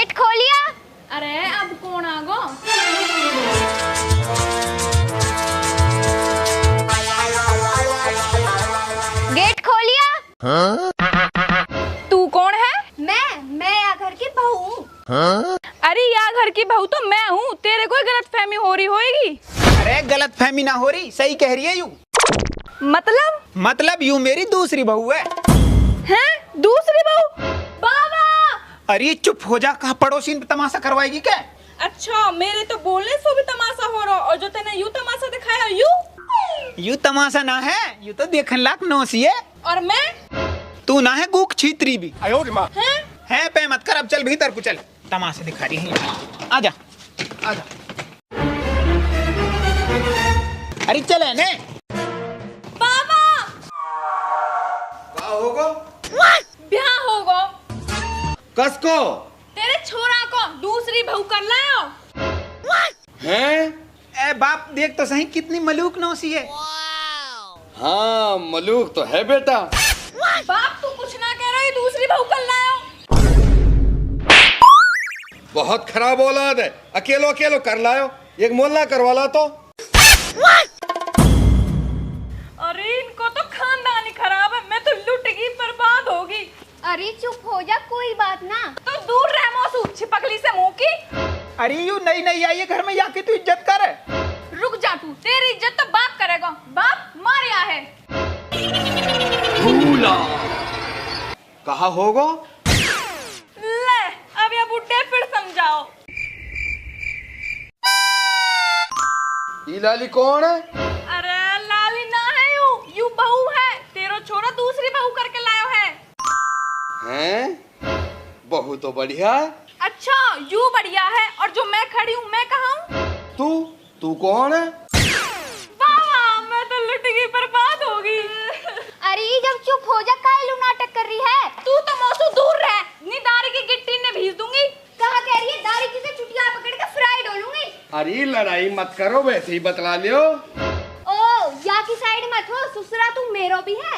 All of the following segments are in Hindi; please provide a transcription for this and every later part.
गेट खोलिया। अरे अब कौन आगो? गेट खोलिया। हाँ? तू कौन है? मैं या घर की बहू हूँ। हाँ? अरे या घर की बहू तो मैं हूँ, तेरे कोई गलतफहमी हो रही होगी। अरे गलतफहमी ना हो रही, सही कह रही है यू। मतलब यू मेरी दूसरी बहू है। हैं? दूसरी बहू? बाबा! अरे चुप हो जा, कहा पड़ोसी पे तमाशा करवाएगी क्या? अच्छा, मेरे तो बोलने से भी तमाशा हो रहा, और जो तेने यू तमाशा दिखाया यू तमाशा ना है, यू तो देखन लायक नौसी है। और मैं? तू ना है गूक छीतरी भी हैं? है। पे मत कर, अब चल भीतर को चल, तमाशा दिखा रही है। आजा आजा। अरे चल है ने। बाबा! होगो ब्याह होगो। कसको तेरे छोरा को दूसरी बहू कर लायो। हैं? ए बाप देख तो सही कितनी मलूक नौसी है। हाँ मलूक तो है बेटा। बाप तू कुछ ना कह रही, दूसरी बहू कर लायो। बहुत खराब औलाद है, अकेलो अकेलो कर लायो, एक मोहल्ला करवा ला तो। अरे इनको तो खानदान ही खराब है, मैं तो लुट गई, बर्बाद होगी। अरे चुप हो जा, कोई बात ना। तो दूर रह मौसू, छिपकली से मुंह की। अरे यू नई नई आई है घर में, जाके तू इज्जत कर। रुक जा तू, तेरी इज्जत तो बाप करेगा, बाप मारिया है। कहा होगो? ले अब ये बुड्ढे फिर समझाओ। ये लाली कौन है? अरे लाली ना है, यू बहू है, तेरो छोरा दूसरी बहू करके लायो है। हैं? बहू तो बढ़िया है। अच्छा यू बढ़िया है, और जो मैं खड़ी हूँ मैं कहाँ हूँ? तू कौन है? बाबा मैं तो लुट गई, बर्बाद होगी। अरे जब चुप हो जा, कायलू नाटक कर रही है। तू तो मौसू दूर रह, नी दारी की गिट्टी ने भीज दूंगी। कहा कह रही है दारी की से चुटिया पकड़ के फ्राई डोलूंगी। अरे लड़ाई मत करो, वैसे ही बतला लियो। ओ या की साइड मत हो, ससुरा तू मेरो भी है।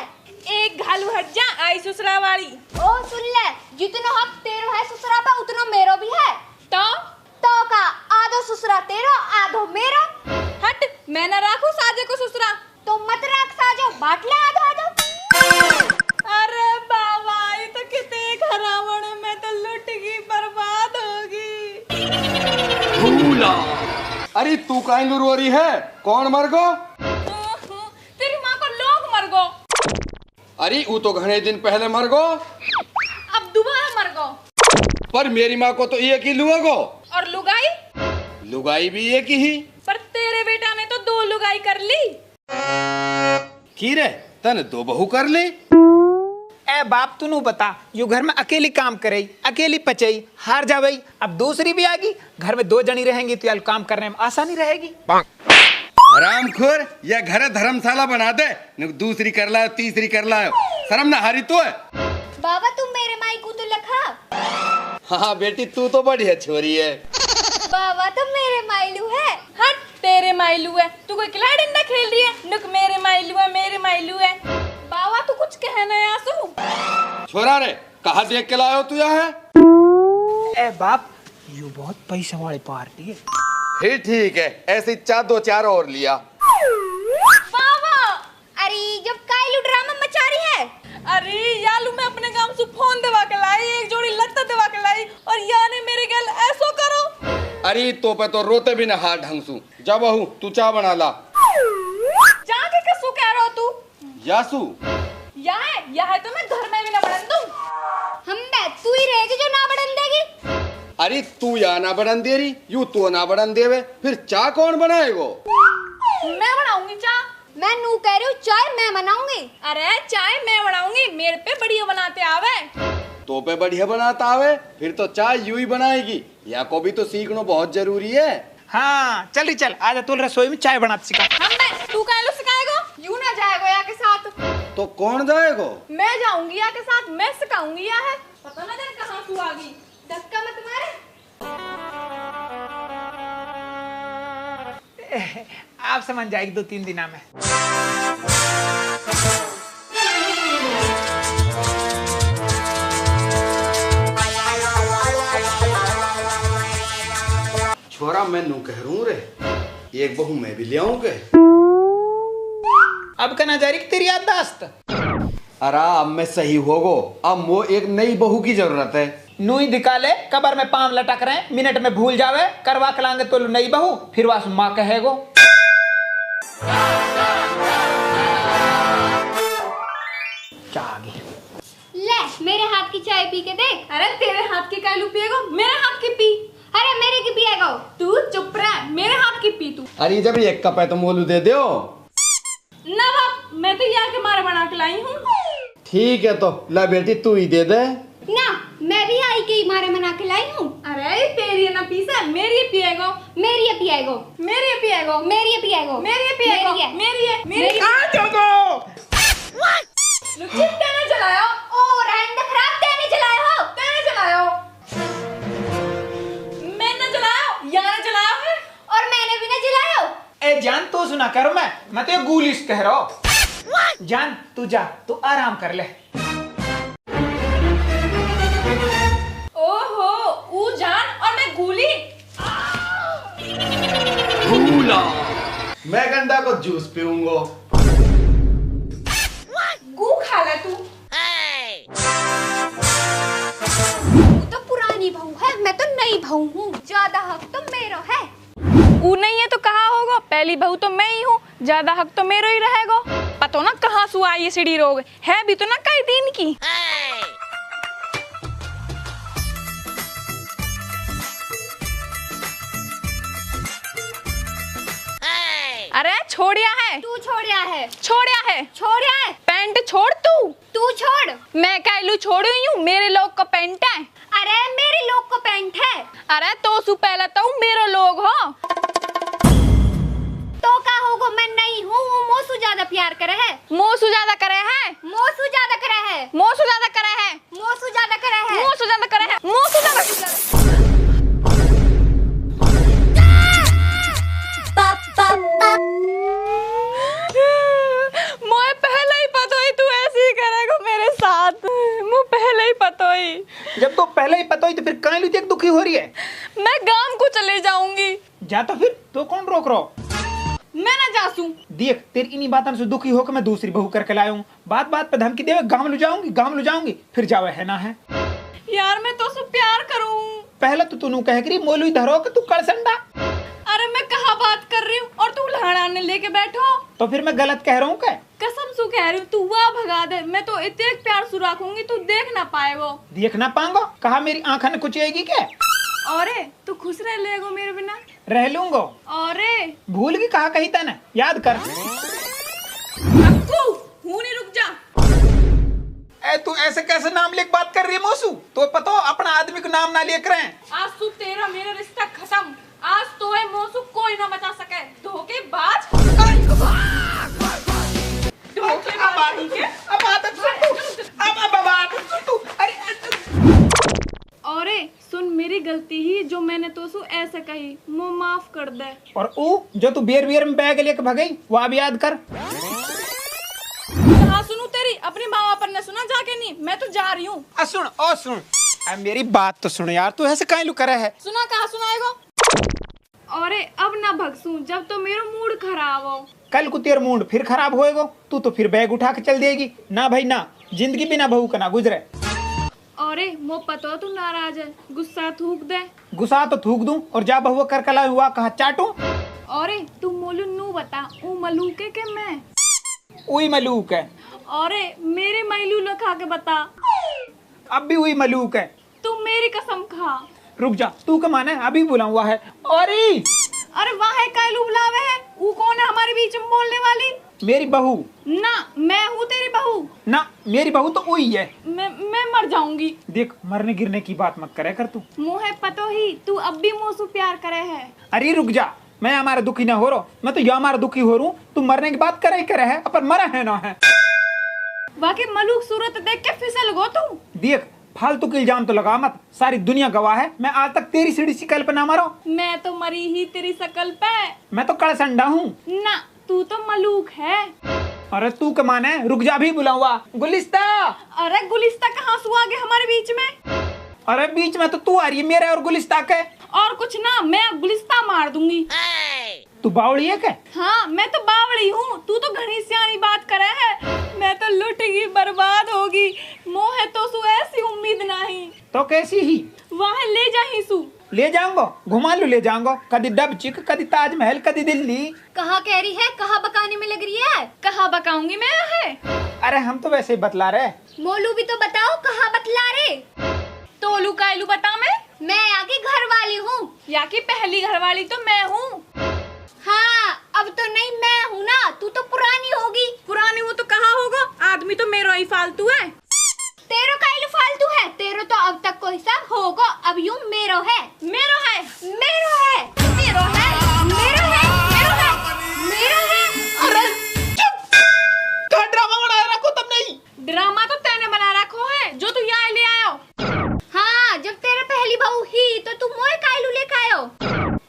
एक घालू हट जा, आई ससुरा वाली। ओ सुन ले, जितना हक तेरो है ससुरा पे, उतना मेरो भी है। तो का आधो ससुरा तेरो, आधो मेरो। हट, मैं न राखू साजे को ससुरा। तो मत राख साजो, बांट ले आधो आधो। अरे बाबा ये तो कितने खराबड़ है, मैं तो लुट गई, बर्बाद होगी। अरे तू काहे रो रही है? कौन मर गो? तेरी माँ को लोग मर गो। अरे वो तो घने दिन पहले मर गो। अब दोबारा मर गो। पर मेरी माँ को तो एक ही लुआ गो। और लुगाई? लुगाई भी एक ही। पर तेरे बेटा ने तो 2 लुगाई कर ली। की रे, तने 2 बहू कर ली? ए बाप तू बता, यू घर में अकेली काम करे, अकेली पचई, हार जावई, अब दूसरी भी आएगी, घर में 2 जनी रहेंगी तो यार काम करने में आसानी रहेगी। हरामखोर, यह घर धर्मशाला बना दे, दूसरी कर लायो, तीसरी कर लायो, शर्म ना हारी तो है। बाबा तुम मेरे माई को तो लखा। हाँ बेटी तू तो बढ़िया छोरी है। बाबा तुम मेरे माइलू है। हट, तेरे माइलू है, तू कोई खिलाड़ी डंडा खेल रही है, नुक मेरे माइलू है, मेरे माइलू है। बाबा तू कुछ कहना है आंसू? छोरा रे, कहा देख के लायो तू यहाँ है? ए बाप यू बहुत पैसा वाली पार्टी है। फिर ठीक है, ऐसे 4 और लिया। बाबा अरे जब कायलू ड्रामा मचा रही है। अरे यालू मैं अपने गांव से फोन दवा के लाई, एक जोड़ी लत्ता दवा के लाई, और याने मेरे गल ऐसो करो। अरे तो पे तो रोते भी ना हाथ ढंग सू। जा बहू तू चाय बना ला। जाके कसू कह रहा हो तू? यासू या है तो मैं घर में भी ना बढ़न दूं। हम बे तू ही रहेगी जो ना बढ़न देगी। अरे तू या ना बढ़न दे रही, यू तो ना बढ़न देवे, फिर चाय कौन बनाएगो? मैं बनाऊंगी चाय। मैं नू कह रही हूँ चाय मैं बनाऊंगी। अरे चाय मैं बनाऊंगी, मेरे पे बढ़िया बनाते आवे। तो पे बढ़िया बनाता आवे, फिर तो चाय यूं ही बनाएगी। या को भी तो सीखना बहुत जरूरी है। हाँ चल रही चल, आजा तू रसोई में चाय बनाते सिखा। तू कहलो सिखाएगो? यू ना जाएगो या के साथ। तो कौन जाएगो? मैं जाऊंगी या के साथ, मैं सिखाऊंगी या है। पता ना जाने कहाँ तू आ गई। धक्का मत मारे। आप समझ जाएगी 2-3 दिना में। और अब मैं नू कह रू रे, एक बहू मैं भी ले आऊं के। अब कहना जारी तेरी याददाश्त। अरे अब मैं सही होगो, अब वो एक नई बहू की जरूरत है। नू ही दिखा ले, कबर में पांव लटक रहे, मिनट में भूल जावे, करवा खिलाएंगे तो नई बहू, फिर वास माँ कहेगो। ले मेरे हाथ की चाय पी के देख। अरे तेरे हाथ की कालू पिएगो, मेरे हाथ की पी। अरे मेरे की पिएगो। तू चुप रह, मेरे हाथ की पी तू। अरे जब एक कप है तो मोलू दे दो ना बाप, मैं तो यहाँ के मारे बना के लाई हूँ। ठीक है तो ला बेटी तू ही दे दे। ना मैं भी आई के मारे मना के लाई हूँ। अरे तेरी ना पीसा, मेरी पिएगो, मेरी पिएगो, मेरी पिएगो, मेरी पिएगो, मेरी पिएगो, मेरी चिट्टा ने चलाया। ओ रैंड खराब तेने चलाया हो। तेने चलाया, मैंने चलाया, यार चलाया है, और मैंने भी ना चलाया हो। ए जान तो सुना करो, मैं तो ये गुलिस कह रहा हूँ। जान तू जा, तू आराम कर ले। ओहो, ऊ जान और मैं गुली। भूला मैं गंदा को जूस पीऊंगा। गू खा ले तू। तो पुरानी बहू है, मैं तो नई बहू हूँ, ज्यादा हक तो मेरा है। ऊ नहीं है तो कहाँ होगा, पहली बहू तो मैं ही हूँ, ज्यादा हक तो मेरा ही रहेगा। पता ना कहाँ से आई ये सीढ़ी रोग है भी तो ना कई दिन की। अरे छोड़िया है, तू छोड़िया है, छोड़िया है, छोड़िया है। पैंट छोड़ तू। तू छोड़। मैं कहलू छोड़ी हूँ, मेरे लोग का पैंट है। अरे मेरे लोग को पैंट है। अरे तो सु पहले तो मेरा लोग हो। तो का होगो, मैं नहीं हूँ, वो मोसू ज्यादा प्यार करे है। मोसू ज्यादा करे है, मोसू ज्यादा करे है, मोसू ज्यादा करे है, मोसू ज्यादा करे है, मोसू ज्यादा करे है, मोसू ज्यादा। मुझे पहले ही पता ही तू ऐसे ही करेगा मेरे साथ। मुझे पहले ही पता ही। जब तो पहले ही पता ही तो फिर काहे लुतिया दुखी हो रही है। मैं गांव को चले जाऊंगी। जा तो फिर तो कौन रोक रहा हो? मैं ना जासू। देख तेरी इन्हीं बातों से दुखी होकर मैं दूसरी बहू करके लाया हूँ। बात बात पे धमकी देवे, गांव ले जाऊंगी, गांव ले जाऊंगी, फिर जावे है ना है। यार मैं तो सब प्यार करूं। पहले तो तू कह करी मोलू धरो कि तू कड़संडा। अरे मैं कहाँ बात कर रही हूँ और तू लहराने लेके बैठो। तो फिर मैं गलत कह रहा हूँ क्या? कसम सु कह रही हूँ, तू वाह भगा दे। मैं तो इतने प्यार सु रखूंगी तू देख ना पाए वो। देख ना पाऊंगा? कहा मेरी आंखा ने कुछ आएगी क्या? अरे तू खुश रह लेगो मेरे बिना? रह लूंगा। अरे भूल गई कहा कही था ना, याद कर। हूँ नहीं, रुक जा। ए तू ऐसे कैसे नाम लेके बात कर रही है मौसू? तो पता हो अपना आदमी को नाम ना लेकर रहे। आज तू तेरा मेरा रिश्ता खत्म। आज तो है मौसू कोई ना बचा सके। धोखेबाज, धोखेबाज ठीक है? अब आदत सुन तू, अब आदत सुन तू। अरे सुन, मेरी गलती ही जो मैंने तो सु ऐसे कही, मुँह माफ कर दे। और वो जो तू बेर बेर में बैग लेके भगई वो अब याद कर। कहाँ सुनू तेरी? अपनी माँ पर ने सुना जाके? नहीं, मैं तो जा रही हूँ। सुन ओ सुन, अब मेरी बात तो सुन यार, तू ऐसे काहे लू करे है? सुना कहाँ सुनाएगा? अरे अब ना भगसू, जब तो मेरा मूड खराब हो। कल को तेरा मूड फिर खराब होएगा, तू तो फिर बैग उठा के चल देगी ना भाई ना। जिंदगी बिना बहू का ना गुजरे। अरे मो पता तू नाराज है, गुस्सा थूक दे। गुस्सा तो थूक दूं और जा बहुआ कर कला हुआ कहा चाटू। अरे तू मोलू नू बता, ऊ मलूके के मैं? उई मलूक है। अरे मेरे मैलू लखा के बता। अब भी उई मलूक है। तू मेरी कसम खा। रुक जा, तू का माने अभी बुला हुआ है। अरे वहाँ है कालू बुलावे है। वो कौन है हमारे बीच में बोलने वाली? मेरी बहू ना, मैं हूँ तेरी बहू ना। मेरी बहू तो उई है। मैं मर जाऊंगी। देख मरने गिरने की बात मत करे कर तू। मुझे पता ही तू अब भी मुझसे प्यार करे है। अरे रुक जा, मैं हमारा दुखी ना हो रहा, मैं तो या हमारा दुखी हो रहा हूँ। तू मरने की बात करे है, अपन मरा है ना है। वाकई मलूक सूरत देख के फिसल गो तू। देख फालतू के इल्जाम तो लगा मत, सारी दुनिया गवाह है। मैं आज तक तेरी सीढ़ी शिकल पे ना मारा। मैं तो मरी ही तेरी शकल पे। मैं तो कड़संडा हूँ ना, तू तो मलूक है। अरे तू का माने? रुक जा, भी बुला हुआ। गुलिस्ता। अरे गुलिस्ता कहाँ से आ गए हमारे बीच में? अरे बीच में तो तू आ रही है मेरे और गुलिस्ता के। और कुछ ना, मैं गुलिस्ता मार दूंगी। तू बावड़ी है क्या? हाँ मैं तो बावड़ी हूँ, तू तो घनी सियानी बात करे है। मैं तो लुट गई, बर्बाद होगी, मोहे तो सु ऐसी उम्मीद नहीं। तो कैसी ही? वहाँ ले जाही सु। ले जाऊंगा, घुमा लू ले जाऊंगा, कदी डबचिक, कदी ताजमहल, कदी दिल्ली। कहाँ कह रही है, कहाँ बकाने में लग रही है? कहाँ बकाऊंगी मैं है? अरे हम तो वैसे ही बतला रहे। मोलू भी तो बताओ, कहाँ बतला रे? तोलू कायलू बता मैं आगे घर वाली हूँ। या की पहली घरवाली तो मैं हूँ। हाँ अब तो नहीं मैं हूँ ना, तू तो पुरानी होगी। पुरानी वो तो कहाँ होगा, आदमी तो मेरा ही फालतू है। तेरो काइलू फालतू है, तेरो तो अब तक कोई सब होगा, अब यूं मेरो है। मेरो है, मेरो है, मेरो है, मेरो है, मेरो है, मेरो है। अरे चुप! क्या ड्रामा बना रखो तुमने? ड्रामा तो तैने बना रखो है, जो तू यहाँ ले आयो। हाँ जब तेरा पहली बहू ही तो तू मोए काइलू लेके आयो।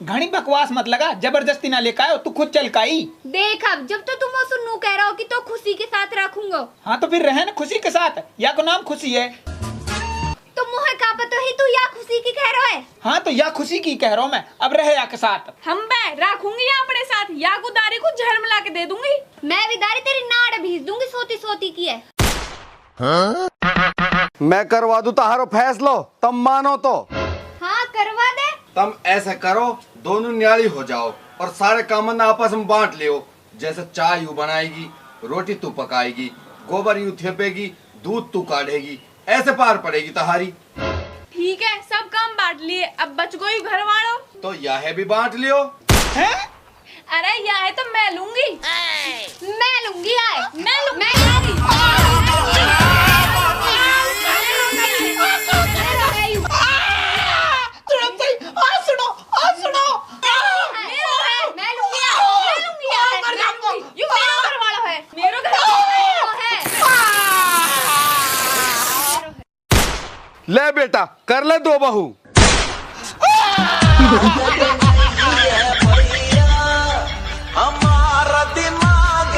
घनी बकवास मत लगा, जबरदस्ती ना लेकर आयो, तू खुद चल का आई। देख अब जब तो तुम सुन्नू कह रहा हो कि तो खुशी के साथ रखूंगा। हाँ तो फिर रहे ना खुशी के साथ, या को नाम खुशी है। तो मुहे का पता ही तू या खुशी की कह रहा है। हाँ तो या खुशी की कह रहा हूँ मैं, अब रहे या के साथ। हम बे रखूंगी या अपने साथ, या गुदारी को जहर मिला के दे दूंगी। मैं विदारी तेरी नाड़ भेज दूंगी, सोती सोती की है। हाँ? मैं करवा दूं तारो फैसलो, तुम मानो तो। हाँ करवा दे। तुम ऐसे करो, दोनों न्यारी हो जाओ और सारे काम आपस में बांट लियो। जैसे चाय यू बनाएगी, रोटी तू पकाएगी, गोबर यू थेपेगी, दूध तू काढ़ेगी, ऐसे पार पड़ेगी तहारी। ठीक है, सब काम बांट लिए, अब बच गई घर वालों। तो यह भी बांट लियो। हैं? अरे यह है तो मैं लूंगी। मैं लूंगी आए, मैं लूंगी। ले बेटा कर ले दो बहू। हमारा दिमाग